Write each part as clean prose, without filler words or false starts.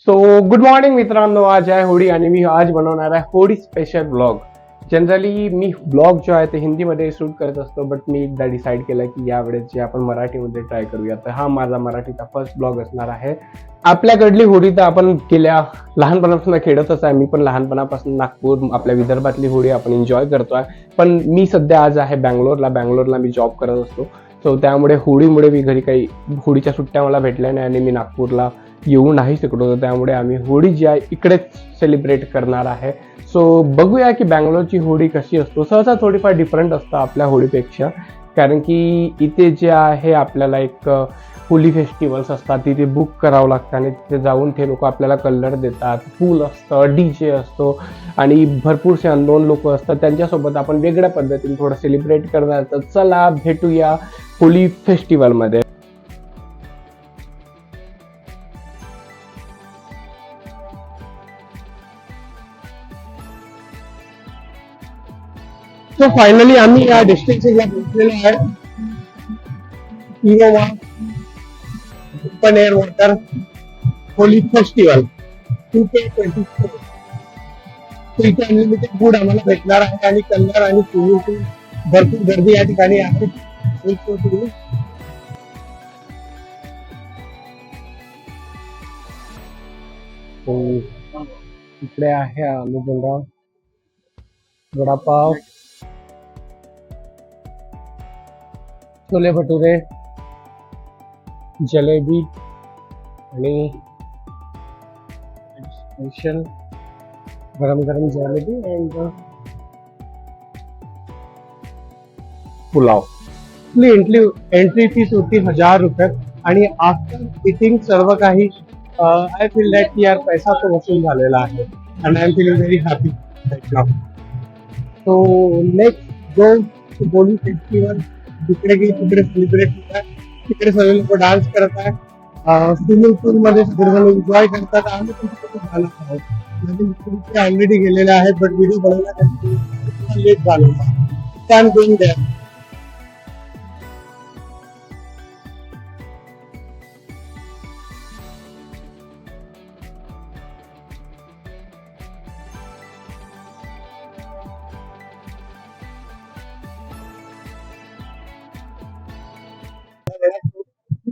So good morning मित्रांनो, आज आहे होळी आणि मी आज बनवणार आहे होळी स्पेशल ब्लॉग. जनरली मी ब्लॉग जो आहे ते हिंदीमध्ये शूट करत असतो, बट मी एकदा डिसाईड केलं की यावेळेस जे आपण मराठीमध्ये ट्राय करूया. तर हा माझा मराठीचा फर्स्ट ब्लॉग असणार आहे. आपल्याकडली होळी तर आपण गेल्या लहानपणापासून खेळतच आहे. मी पण लहानपणापासून नागपूर आपल्या विदर्भातली होळी आपण एन्जॉय करतोय. पण मी सध्या आज आहे बँगलोरला मी जॉब करत असतो. सो त्यामुळे होळीमुळे मी घरी काही होळीच्या सुट्ट्या मला भेटल्या नाही आणि मी नागपूरला येऊ नाही शकलो. तर त्यामुळे आम्ही होळी जी आहे इकडेच सेलिब्रेट करणार आहे. सो बघूया की बँगलोरची होळी कशी असतो. सहसा थोडीफार डिफरंट असतं आपल्या होळीपेक्षा, कारण की इथे जे आहे आपल्याला एक होली फेस्टिवल्स असतात, तिथे बुक करावं लागतं आणि तिथे जाऊन ते लोक आपल्याला कलर देतात, पूल असतं, DJ असतो आणि भरपूरसे अननोन लोक असतात. त्यांच्यासोबत आपण वेगळ्या पद्धतीने थोडं सेलिब्रेट करणार. तर चला भेटूया होली फेस्टिवलमध्ये. तो फायनली आम्ही या डेस्टिनेशनला पोहोचलेलो आहे. Innova open air water Holy festival 2024. इथे अनलिमिटेड फूड आम्हाला भेटणार आहे आणि कलर आणि स्विमिंग पूल, भरपूर गर्दी या ठिकाणी आहे. इकडे आहे अनुबंधराव वडापाव, छोले भटुरे, जलेबी आणि स्पेशल गरम गरम jalebi and pulao. Entry fees होती 1000 रुपये आणि आफ्टर इटिंग सर्व काही आय फील दॅट की यार पैसा तो वसूल झालेला आहे and I am feeling very happy right now. So next go to Holi festival. तिकडे सेलिब्रेट होत आहे. तिकडे सर्व लोक डान्स करत आहे. स्विमिंग पूल मध्ये सगळेजण एन्जॉय करतात. आम्ही तिथे झाला आहोत. म्हणजे ऑलरेडी गेलेले आहेत, बट व्हिडिओ बनवण्यासाठी लेट झालो. Can going there.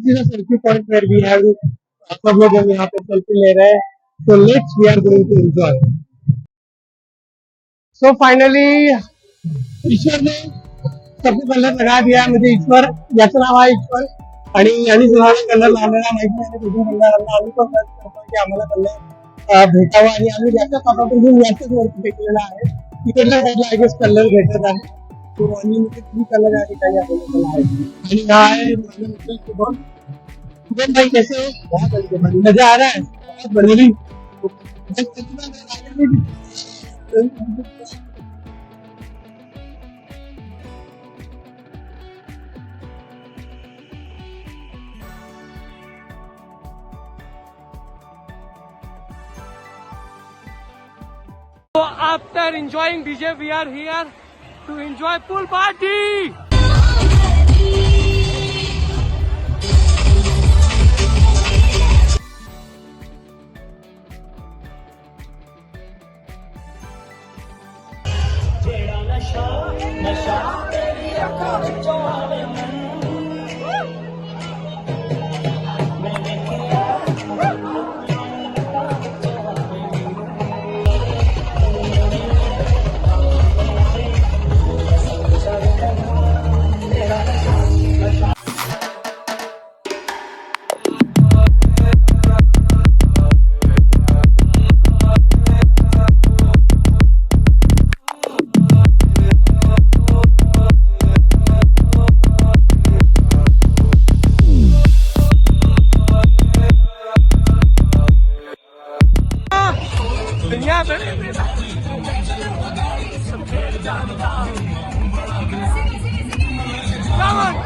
This is a selfie point where we have सब लोग हम यहाँ पे सेल्फी ले रहे हैं. So let's we are going to enjoy. So finally ईश्वर ने सबसे पहले लगा दिया. म्हणजे ईश्वर, याचं नाव आहे ईश्वर आणि कलर लावलेला माहिती नाही कुठून कलर आणला. आम्ही पण प्रयत्न करतो की आम्हाला कलर भेटावा आणि आम्ही याच्याच हातातून घेऊन याच्याच वरती फेकलेला आहे. तिकडल्या साईडला आय गेस कलर भेटत आहे. तो अनलिमिटेड 3 कलर या ठिकाणी अवेलेबल आहे. आणि हा आहे माझा मित्र शुभम. शुभम भाई कैसे हो? बहुत मजा आ रहा है. बनेली So after enjoying DJ, we are here to enjoy pool party.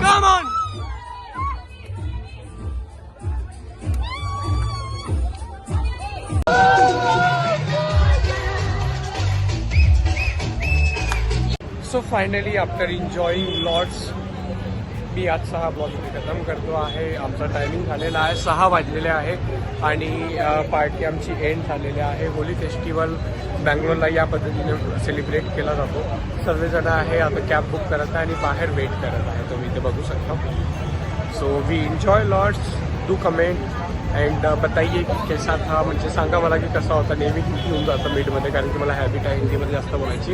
Come on. So finally, after enjoying lots मी आजचा हा ब्लॉग इथे खतम करतो आहे. आमचा टायमिंग झालेला आहे 6 वाजलेले आहे आणि पार्टी आमची एंड झालेली आहे. होली फेस्टिवल बँगलोरला या पद्धतीने सेलिब्रेट केला जातो. सर्वजण आहे आता कॅब बुक करत आहे आणि बाहेर वेट करत आहे, तुम्ही इथे बघू शकता. So we enjoy lots. Do comment and बताइए की कैसा था, म्हणजे सांगा मला की कसा होता. नेहमी हिंदी होऊन जातं मीटमध्ये कारण की मला हॅबिट आहे हिंदीमध्ये जास्त बोलायची.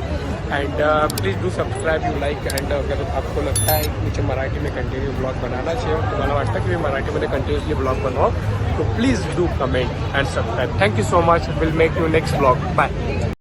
And please do subscribe, you like and अगर आपको लगता है कि मुझे मराठी में कंटिन्यू ब्लॉग बनाना चाहिए, तुम्हाला वाटतं की मी मराठीमध्ये कंटिन्युअसली ब्लॉग बनवावं, तो please do comment and subscribe. Thank you so much. Will make you next blog. Bye.